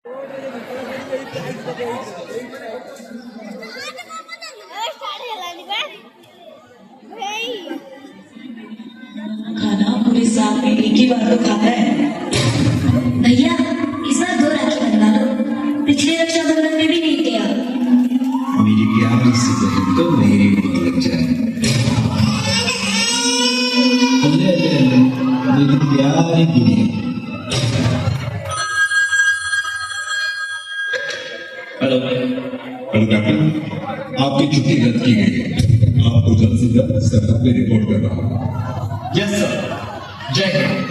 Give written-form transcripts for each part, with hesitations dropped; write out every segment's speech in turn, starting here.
खाना पूरे साल में एक ही बार तो खाता है। भैया इस बार 2 राखी बनवा लो, पिछले रक्षाबंधन में भी नहीं दिया। मेरी प्यारी सी बहन तो मेरी भी लग जाए। मेरी प्यारी गुड़िया। हेलो कैप्टन, आपकी छुट्टी रद्द की गई है। आपको जल्द से जल्द सेटअप पे रिपोर्ट कर रहा हूँ। यस सर, जय हिंद।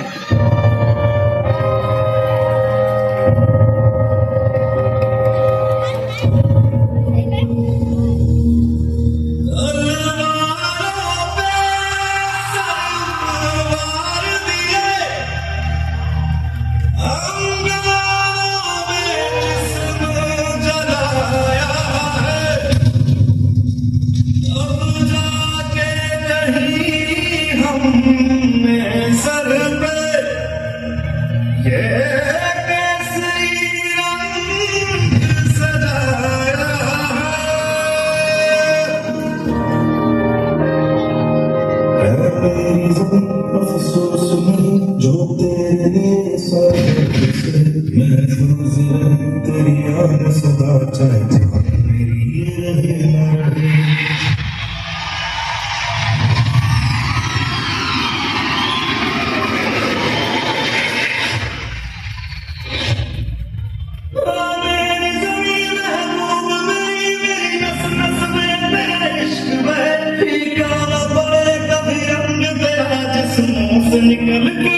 जो तेरे लिए महफूज तेरी याद सदा चाहे मेरी रहे ना रहे। निकल के